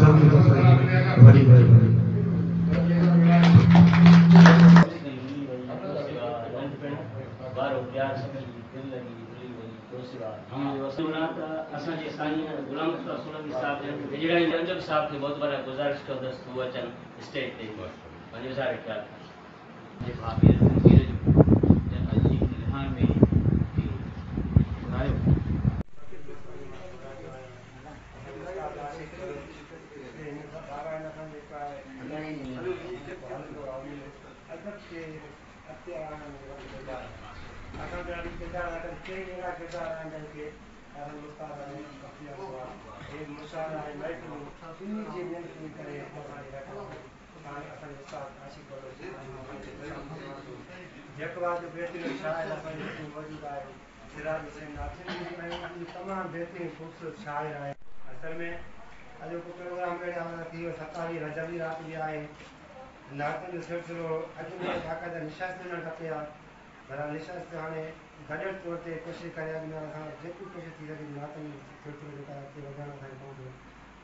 सब की तरफ बड़ी मेहरबानी। असांजे साईं गुलाम सोलंकी साहब जन विजड़ा रंजन साहब खे बहुत बड़ा गुजारिश कंदसि तूं अचनि स्टेज ते पंहिंजो वीचार ख्याल जे भाभी तंजीर जो जन अजीब लिहान में ॿुधायो। तमाम बेहतरीन खूबसूरत शायर है। असल में अॼु को प्रोग्राम अहिड़े हवाले थी वियो 27 रजब जी राति बि आहे। नातनि जो सिलसिलो अॼु में बाक़ाइदा निशस्त थियणु खपे आहे। पर निशस्त हाणे गॾियल तौर ते कोशिशि करे अॻियां असां जेतिरी कोशिशि थी सघे नातनि जो सिलसिलो जेका अॻिते वधाइण असांखे पवंदो।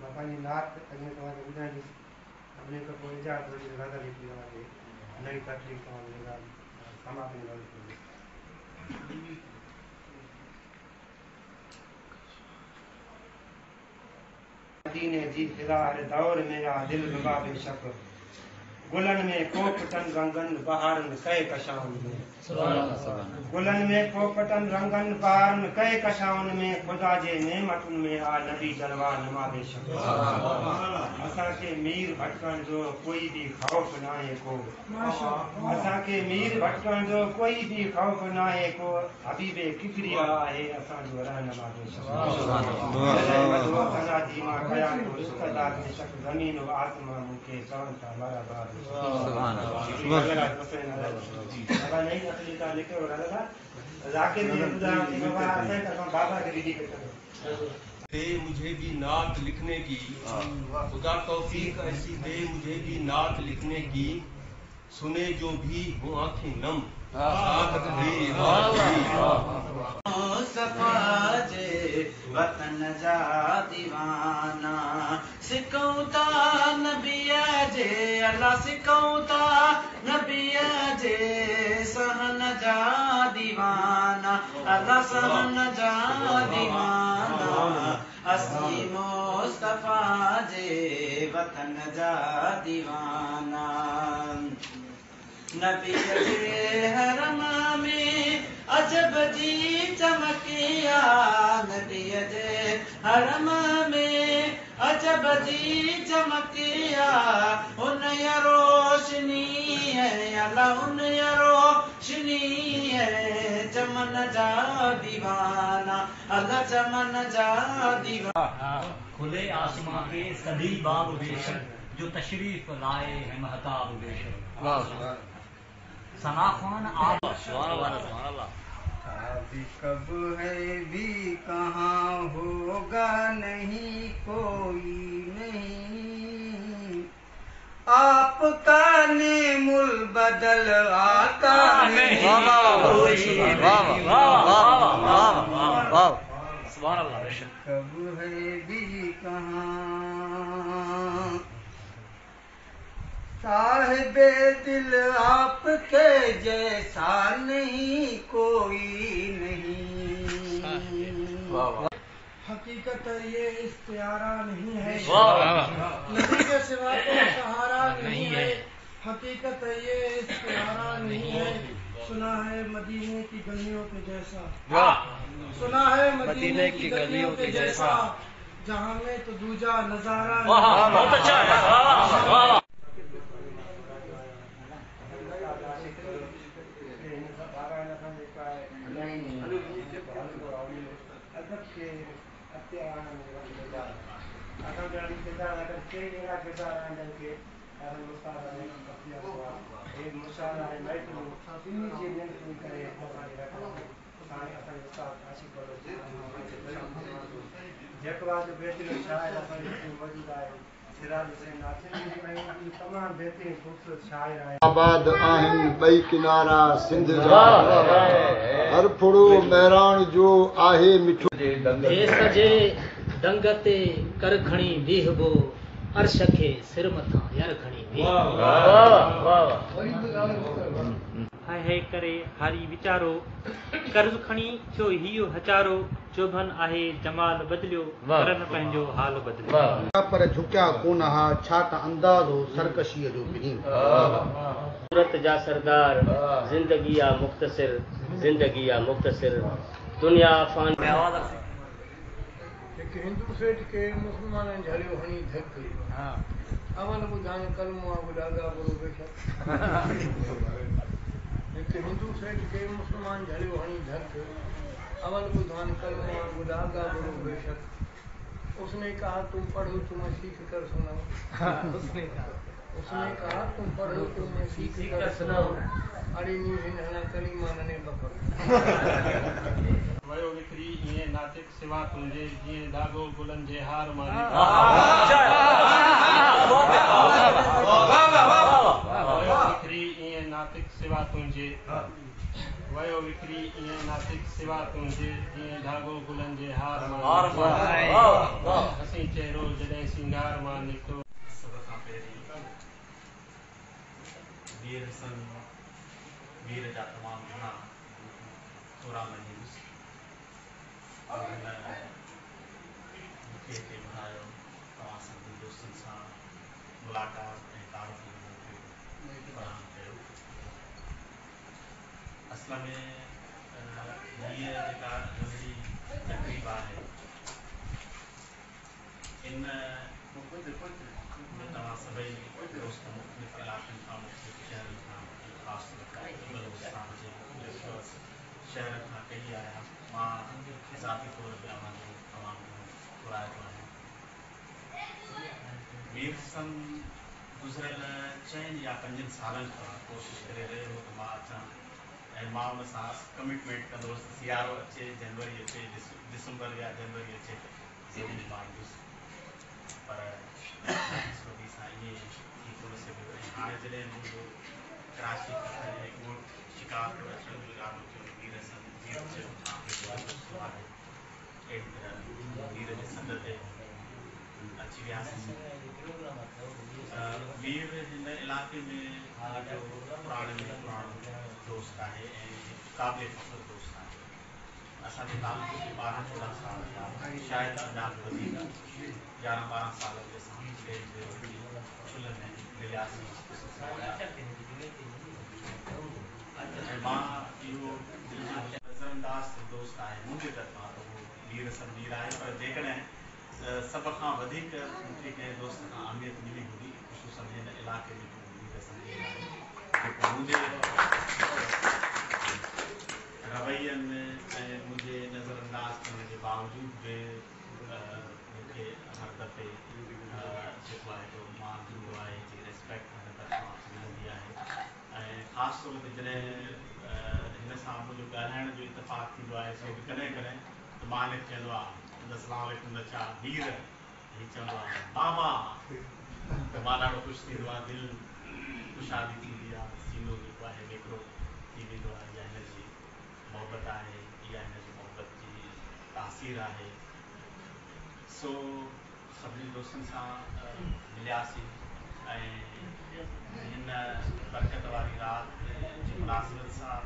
मां पंहिंजी नात अॻियां तव्हांखे ॿुधाईंदुसि। उन खां पोइ इजाज़त हुजे गज़ल हिकिड़ी तव्हांखे नई तकलीफ़ तव्हांजी ॻाल्हि समाप्त कंदुसि। मदीने जी फिलहाल दौर मेरा दिल रुबा बेशक गुलन में पोपटन रंगन बहारन कई कशाउन में गुलन में पोपटन रंगन बहारन कई कशाउन में खुदा जे नेमतुन में आ नबी जलवा नमा बेशक असा के मीर भटकन जो कोई भी खौफ ना है को असा के मीर भटकन जो कोई भी खौफ ना है को हबीबे किबरिया है असा जो रहनमा बेशक जी मां कया तो इस्तदा बेशक जमीन और आसमान के चवन था मारा बार सुभान अल्लाह बाबा नहीं असली का लिखे हो रहा था जाकिर ने बुला के बाबा ऐसे का बाबा के विधि करते दे मुझे भी नात लिखने की खुदा तौफीक ऐसी दे मुझे भी नात लिखने की सुने जो भी हो आंखें नम वतन जा दीवाना सिकौता नबिया जे अल्लाह सिकौता नबिया जे सहन जा दीवाना अल्लाह सहन जा दीवाना असी मुस्तफा जे वतन जा दीवाना नबी जे हरम में अजब जी चमकिया नबी जे हरम में अजब जी चमकिया उन रोशनी है अल्लाह उन रोशनी है चमन जा दीवाना अल्लाह चमन जा दीवाना खुले आसमां के सदी बाब बेशक जो तशरीफ लाए हैं महताब बेशक सनाखान आप अभी कब है भी कहाँ होगा नहीं कोई नहीं आपका नेमुल बदल आता नहीं कब है भी कहाँ साहिबे दिल आपके जैसा नहीं कोई नहीं हकीकत ये इख्तियारा नहीं है नबी के सिवा तो सहारा नहीं है हकीकत ये इख्तियारा नहीं है सुना है मदीने की गलियों के जैसा सुना है मदीने की गलियों के जैसा जहाँ में तो दूजा नजारा बहुत अच्छा है तमाम बेहतरीन खूबसूरत शायर है आबाद आहिन बई किनारा सिंध जा हर फुड़ो मैरान जो आहे मिठो जे सजे डंग ते कर खणी बीहबो अर्श खे सिर मथां यर खणी वे है करे हारी वीचारो कर्ज़ खणी थियो हियो हचारो चोभन आहे जमाल बदलियो करन पंहिंजो हाल बदलियो पर झुकिया कोन हा छा त अंदाज़ो सरकशीअ जो बिनी सूरत जा सरदार ज़िंदगी या मुख़्तसिर दुनिया फ़ान हिंदू सेठ के मुसलमान झलियो हणी धक अमल ॿुधाइण कलमो ॿुधागा गुरु बेशक हिकु हिंदू सेठ के मुसलमान झलियो हणी धक अमल ॿुधाइण कलमो ॿुधागा गुरु बेशक उसने कहा तुम पढ़ो तुम्हें सीख कर सुनाओ उसने कहा तुम पढ़ो तुम्हें सीख कर सुनाओ अरे नी हिन कलीमा नने बकर वयो विक्री ईअं नातिक सिवा तुंहिंजे जीअं धागो गुलनि जे हार मां वयो विक्री ईअं नातिक सिवा तुंहिंजे जीअं धागो गुलनि जे हार मां हसी चहिरो जॾहिं सिंगार मां निकितो सभ खां पहिरीं वीर जा तमामु घणा थोरा महीना मूंखे हिते ॿुधायो तव्हां सभिनी दोस्तनि सां मुलाक़ात ऐं तारीफ़ फराहम कयो असल में हीअ जेका नंढी तक़रीब आहे इन में तव्हां सभई दोस्त मुख़्तलिफ़ इलाइक़नि खां मुख़्तलिफ़ शहरनि खां ख़ासि शहर खां कई आहियां मां ज़ाती तौर ते तमामु घुरायो आहियां वीर सन गुज़िरियल 4 या 5 सालनि खां कोशिशि करे रहियो त मां अचां ऐं मां उन सां कमिटमेंट कंदो हुउसि सियारो अचे जनवरी अचे दिसंबर या जनवरी अचे ज़रूरु मां ईंदुसि पर क़िस्मती सां ईअं थी कोन सघियो ऐं हाणे जॾहिं मुंहिंजो कराची ॻोठु शिकारपुर अचण जो इरादो थियो वीर चयो तव्हांखे आहे अहिड़ी तरह वीर जे सॾ ते अची वियासीं वीर हिन इलाइक़े में पुराणे में पुराणो दोस्त आहे ऐं क़ाबिल फ़ख्र दोस्त आहे असांजे तालुक़े खे 12-14 साल थिया शायदि अञा वधीक 11-12 साल ते असां छुल में मिलियासीं ऐं मां इहो नज़रअंदाज़ दोस्त आहे मुंहिंजे तरफ़ां त उहो वीर सन वीर आहे पर जेकॾहिं सभ खां वधीक मूंखे कंहिं दोस्त खां अहमियत मिली हूंदी ख़ुशूसन हिन इलाइक़े में वीर सन वीर आहे जेको मुंहिंजे रवैयनि ऐं मुंहिंजे नज़रअंदाज़ करण जे बावजूदि बि मूंखे हर दफ़े जेको आहे जो मान थींदो आहे जी रिस्पेक्ट हिन तरफ़ां मिलंदी आहे ऐं ख़ासि तौर ते जॾहिं हिन सां मुंहिंजो ॻाल्हाइण जो इतफ़ाक़ थींदो आहे सो बि कॾहिं कॾहिं त मां हिनखे चवंदो आहे अस्सलाम वालेकुम न छा वीर हीअ चवंदो आहे बाबा त मां ॾाढो ख़ुशि थींदो आहे दिलि ख़ुशहाली थींदी आहे सीनो जेको आहे हिकिड़ो थी वेंदो आहे इहा हिनजी मोहबत आहे इहा हिनजी मोहबत जी तासीर आहे सो सभिनी दोस्तनि सां मिलियासीं ऐं हिन बरकत वारी राति जी मुनासिबत सां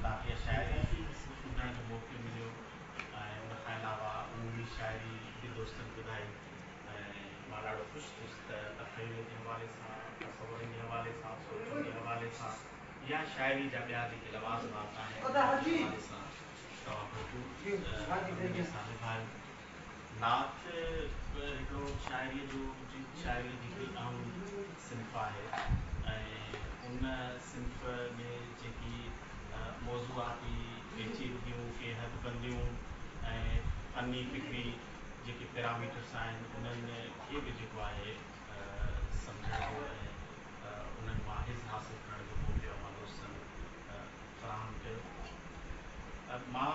काफ़ी शाइरी ॿुधण जो मौक़ो मिलियो ऐं उनखां अलावा उहा शाइरी बि दोस्तनि ॿुधाई ऐं मां ॾाढो ख़ुशि थियुसि त तख़य्युल जे हवाले सां तसव्वुर जे हवाले सां सोचनि जे हवाले सां या शाइरी जा ॿिया जेके लवाज़मात आहिनि उन जे हवाले सां तव्हां भरपूर सां निभायो नात हिकिड़ो शाइरीअ जी हिकिड़ी अहम सिंफ़ आहे ऐं उन सिंफ़ में जेकी मौज़ूआती पेचीदगियूं के हदबंदियूं ऐं फ़नी फ़िक्री जेके पैरामीटर्स आहिनि उन्हनि खे बि जेको आहे सम्झण जो ऐं उन्हनि मां हिज़ हासिलु करण जो मौक़ो मां दोस्तनि फ़राहम कयो मां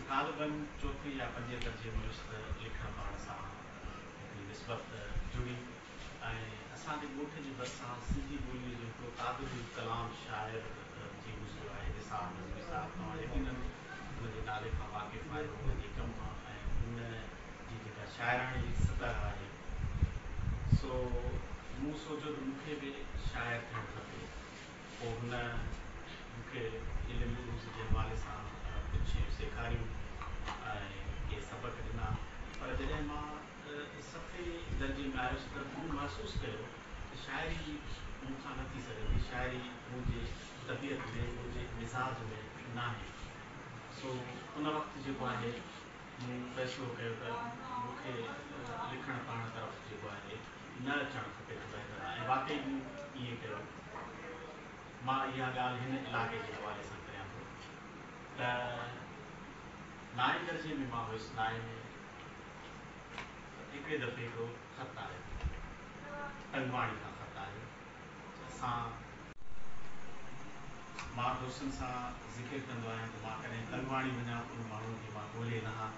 ग़ालिबन 4 या 5 दर्जे में हुयुसि त लिखण पढ़ण सां हिकिड़ी निस्बत जुड़ी ऐं असांजे ॻोठ जे भरिसां सिंधी ॿोलीअ जो हिकिड़ो क़ाबिल कलाम शाइर थी गुज़रियो आहे निसार नज़मी साहब तव्हां यकीनन हुनजे नाले खां वाक़िफ़ आहियो हुनजे कम ऐं हुन जी जेका शाइराणी सतह आहे सो मूं सोचियो त मूंखे बि शाइर थियणु खपे। पोइ हुन मूंखे इल्मु जे हवाले सां कुझु सेखारियूं ऐं इहे सबक़ ॾिना। पर जॾहिं मां सफ़े दर्जे में आयुसि त मूं महसूसु कयो त शाइरी मूंखां न थी सघंदी, शाइरी मुंहिंजे तबियत में, मुंहिंजे मिज़ाज में न आहे। सो उन वक़्तु जेको आहे मूं फ़ैसिलो कयो त मूंखे लिखणु पढ़णु तरफ़ जेको आहे न अचणु खपे त बहितर आहे। ऐं वाक़ई मूं ईअं कयो। मां इहा ॻाल्हि हिन इलाइक़े जे हवाले सां कयां थो त 9 दर्जे में मां हुयुसि। 9 में हिकिड़े दफ़े हिकिड़ो ख़त आयो, टंगवाणी खां ख़त आयो। असां मां दोस्तनि सां ज़िक्र कंदो आहियां त मां कॾहिं टंगवाणी वञा उन माण्हू खे मां ॻोल्हे लहां।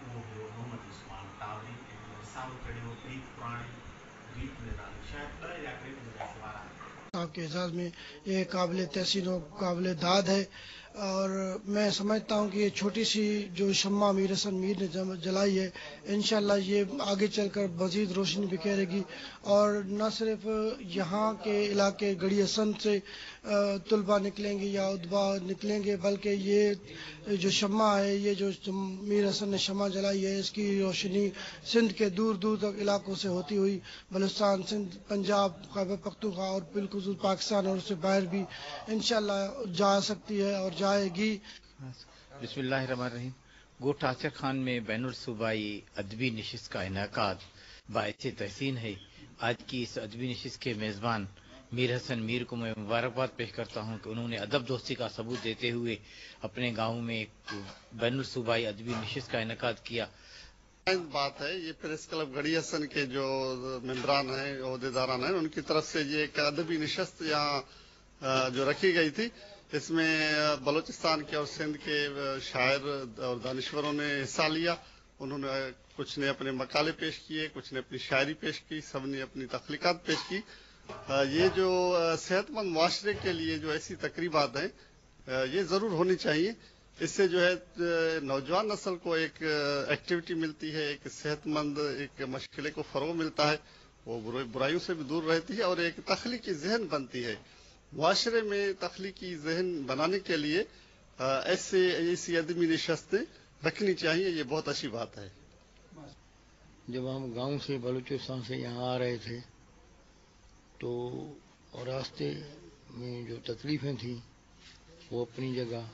उहो हुयो मोहम्मद उस्मान टावरी ऐं हुन रिसालो कढियो प्रीत पुराणी रीत निराली। शायदि 2 या 3 मुंहिंजा सवार आहिनि। आपके एजाज में ये काबिल तहसीन और काबिल दाद है। और मैं समझता हूँ कि ये छोटी सी जो शम्मा मीर हसन मीर ने जलाई है, इंशाल्लाह ये आगे चलकर मज़ीद रोशनी बिखेरेगी। और न सिर्फ यहाँ के इलाके गढ़ी हसन से तुलबा निकलेंगे या उदबा निकलेंगे, बल्कि ये जो शम्मा है, ये जो मीर हसन ने शम्मा जलाई है, इसकी रोशनी सिंध के दूर दूर तक इलाकों से होती हुई बलूचिस्तान, सिंध, पंजाब, खैबर पख्तूनख्वा और बिल्कुल पाकिस्तान और उससे बाहर भी इंशाल्लाह जा सकती है और जाएगी। बिस्मिल्लाहिर्रहमानिर्रहीम। गोठ आसिर खान में बैनुल सूबाई अदबी नशिस्त का इनेकाद बाइसे तहसीन है। आज की इस अदबी नशिस्त के मेज़बान मीर हसन मीर को मैं मुबारकबाद पेश करता हूँ कि उन्होंने अदब दोस्ती का सबूत देते हुए अपने गाँव में एक बैनुल सूबाई अदबी नशिस्त का इनेकाद किया। बात है, ये प्रेस क्लब गढ़ी हसन के जो मेंबरान हैं, ओहदेदारान हैं, उनकी तरफ से ये एक अदबी नशिस्त यहाँ जो रखी गई थी, इसमें बलूचिस्तान के और सिंध के शायर और दानिश्वरों ने हिस्सा लिया। उन्होंने कुछ ने अपने मकाले पेश किए, कुछ ने अपनी शायरी पेश की, सब ने अपनी तख्लीकात पेश की। ये जो सेहतमंद माशरे के लिए जो ऐसी तकरीबात हैं, ये ज़रूर होनी चाहिए। इससे जो है नौजवान नस्ल को एक एक्टिविटी मिलती है, एक सेहतमंद एक मशगले को फ़रोग़ मिलता है, वो बुराइयों से भी दूर रहती है और एक तख्लीकी जहन बनती है। मुआशरे में तख्लीकी जहन बनाने के लिए ऐसी अदबी नशिस्तें रखनी चाहिए, ये बहुत अच्छी बात है। जब हम गांव से बलूचिस्तान से यहाँ आ रहे थे तो और रास्ते में जो तकलीफ़ें थी वो अपनी जगह,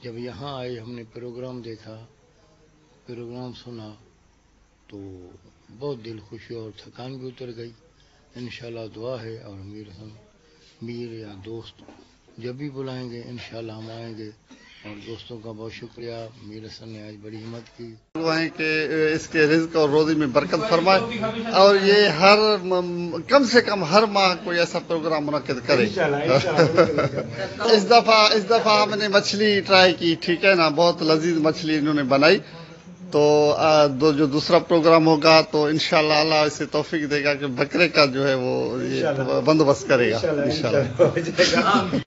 जब यहाँ आए हमने प्रोग्राम देखा, प्रोग्राम सुना तो बहुत दिल खुश हुआ और थकान भी उतर गई। इंशाल्लाह दुआ है और मीर या दोस्त जब भी बुलाएंगे इंशाल्लाह हम आएंगे। और दोस्तों का बहुत शुक्रिया, मीर हसन ने आज बड़ी हिम्मत की। दुआएं कि इसके रिज़्क और रोज़ी में बरकत फरमाए और ये हर कम से कम हर माह कोई ऐसा प्रोग्राम मुनक्किद करे। इस दफा हमने मछली ट्राई की, ठीक है ना, बहुत लजीज मछली इन्होंने बनाई। तो जो दूसरा प्रोग्राम होगा तो इंशाल्लाह अल्लाह इसे तौफीक देगा कि बकरे का जो है वो बंदोबस्त करेगा इंशाल्लाह।